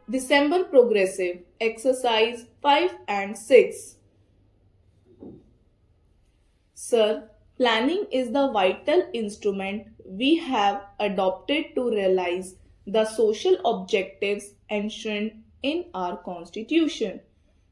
December Progressive, Exercise 5 and 6. Sir, planning is the vital instrument we have adopted to realize the social objectives enshrined in our Constitution.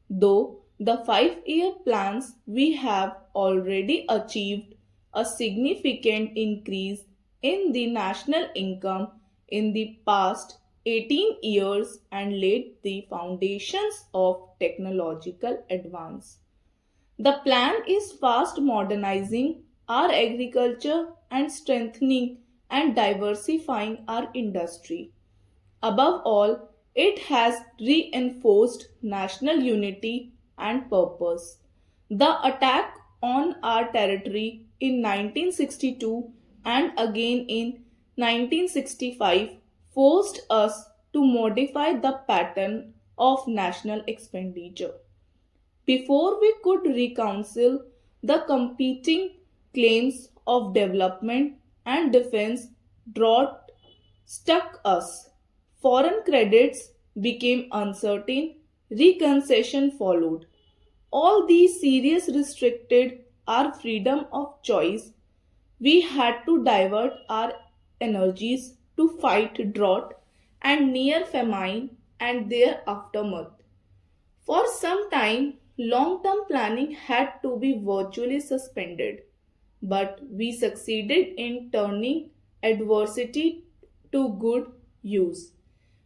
Though the 5-year plans we have already achieved a significant increase in the national income in the past 18 years and laid the foundations of technological advance. The plan is fast modernizing our agriculture and strengthening and diversifying our industry. Above all, it has reinforced national unity and purpose. The attack on our territory in 1962 and again in 1965 forced us to modify the pattern of national expenditure. Before we could reconcile the competing claims of development and defense drought stuck us. Foreign credits became uncertain, reconciliation followed. All these serious restricted our freedom of choice. We had to divert our energies to fight drought and near famine and their aftermath. For some time, long-term planning had to be virtually suspended, but we succeeded in turning adversity to good use.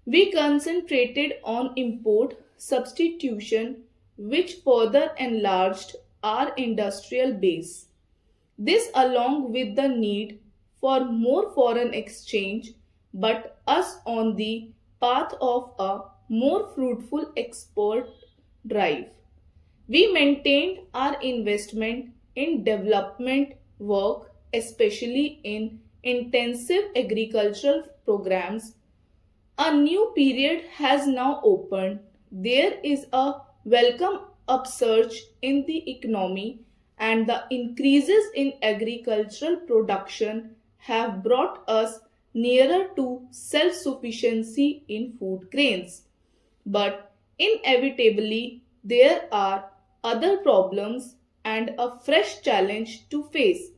We concentrated on import substitution, which further enlarged our industrial base. This, along with the need for more foreign exchange, but us on the path of a more fruitful export drive. We maintained our investment in development work, especially in intensive agricultural programs. A new period has now opened. There is a welcome upsurge in the economy, and the increases in agricultural production have brought us nearer to self-sufficiency in food grains. But inevitably, there are other problems and a fresh challenge to face.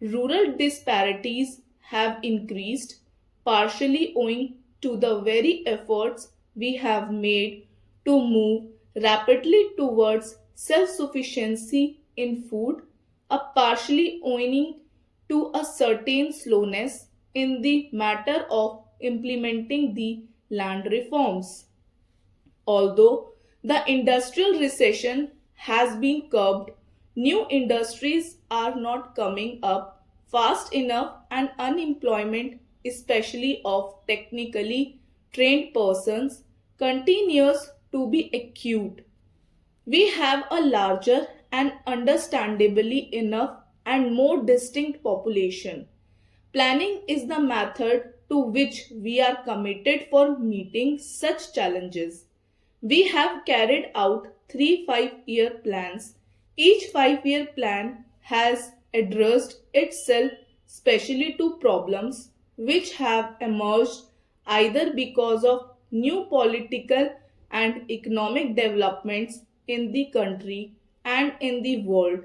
Rural disparities have increased, partially owing to the very efforts we have made to move rapidly towards self-sufficiency in food, partially owing to a certain slowness in the matter of implementing the land reforms. Although the industrial recession has been curbed, new industries are not coming up fast enough, and unemployment, especially of technically trained persons, continues to be acute. We have a larger and understandably enough and more distinct population. Planning is the method to which we are committed for meeting such challenges. We have carried out 3 5-year plans. Each 5-year plan has addressed itself specially to problems which have emerged either because of new political and economic developments in the country and in the world,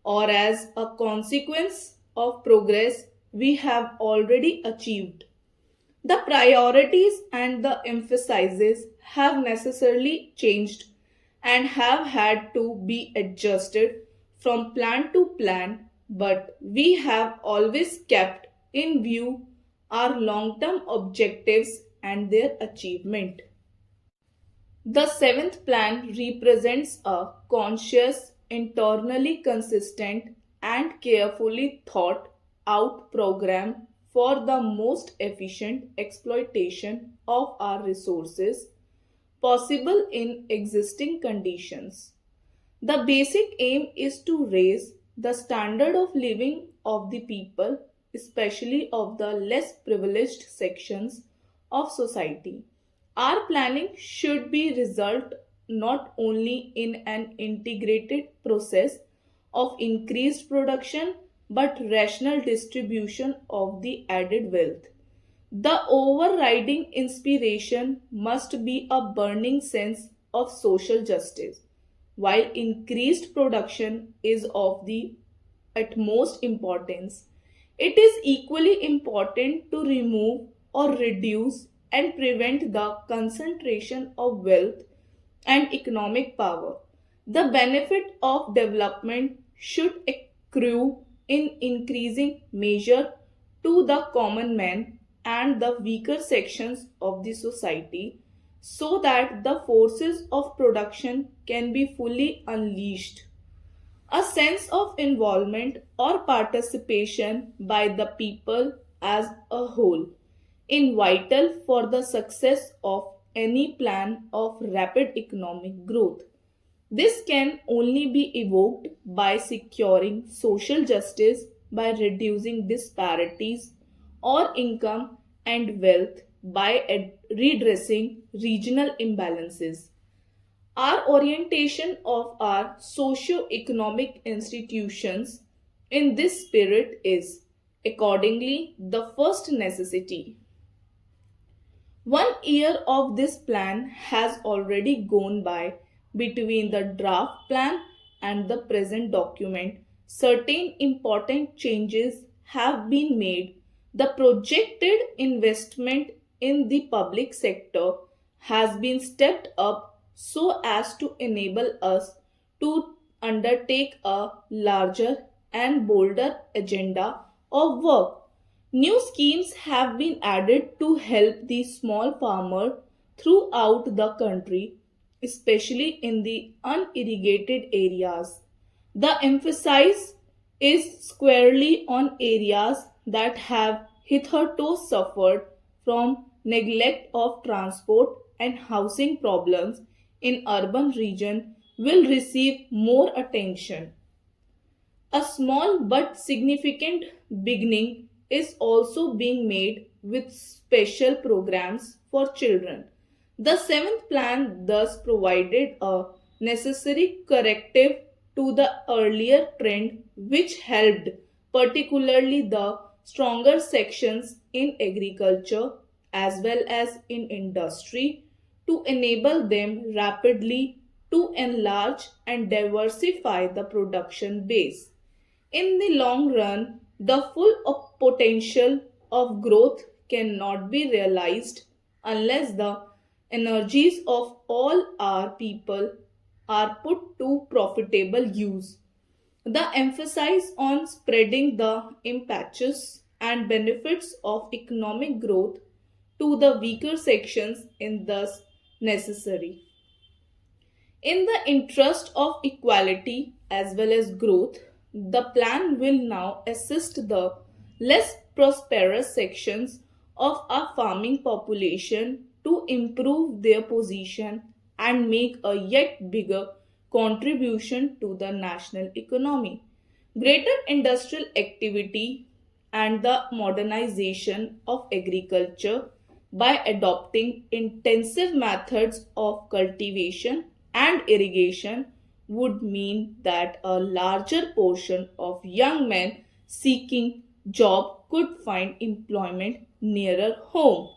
or as a consequence of progress we have already achieved. The priorities and the emphases have necessarily changed and have had to be adjusted from plan to plan, but we have always kept in view our long-term objectives and their achievement. The 7th plan represents a conscious, internally consistent, and carefully thought out program for the most efficient exploitation of our resources possible in existing conditions. The basic aim is to raise the standard of living of the people, especially of the less privileged sections of society. Our planning should be result not only in an integrated process of increased production but rational distribution of the added wealth. The overriding inspiration must be a burning sense of social justice. While increased production is of the utmost importance, it is equally important to remove or reduce and prevent the concentration of wealth and economic power. The benefit of development should accrue in increasing measure to the common man and the weaker sections of the society so that the forces of production can be fully unleashed. A sense of involvement or participation by the people as a whole is vital for the success of any plan of rapid economic growth. This can only be evoked by securing social justice by reducing disparities or income and wealth by redressing regional imbalances. Our orientation of our socio-economic institutions in this spirit is accordingly the first necessity. 1 year of this plan has already gone by between the draft plan and the present document. Certain important changes have been made. The projected investment in the public sector has been stepped up so as to enable us to undertake a larger and bolder agenda of work. New schemes have been added to help the small farmer throughout the country, especially in the unirrigated areas. The emphasis is squarely on areas that have hitherto suffered from neglect of transport and housing problems in urban region will receive more attention. A small but significant beginning is also being made with special programs for children. The seventh plan thus provided a necessary corrective to the earlier trend which helped particularly the stronger sections in agriculture as well as in industry to enable them rapidly to enlarge and diversify the production base. In the long run, the full potential of growth cannot be realized unless the energies of all our people are put to profitable use. The emphasis on spreading the impacts and benefits of economic growth to the weaker sections is thus necessary. In the interest of equality as well as growth, the plan will now assist the less prosperous sections of our farming population to improve their position and make a yet bigger contribution to the national economy. Greater industrial activity and the modernization of agriculture by adopting intensive methods of cultivation and irrigation would mean that a larger portion of young men seeking job could find employment nearer home.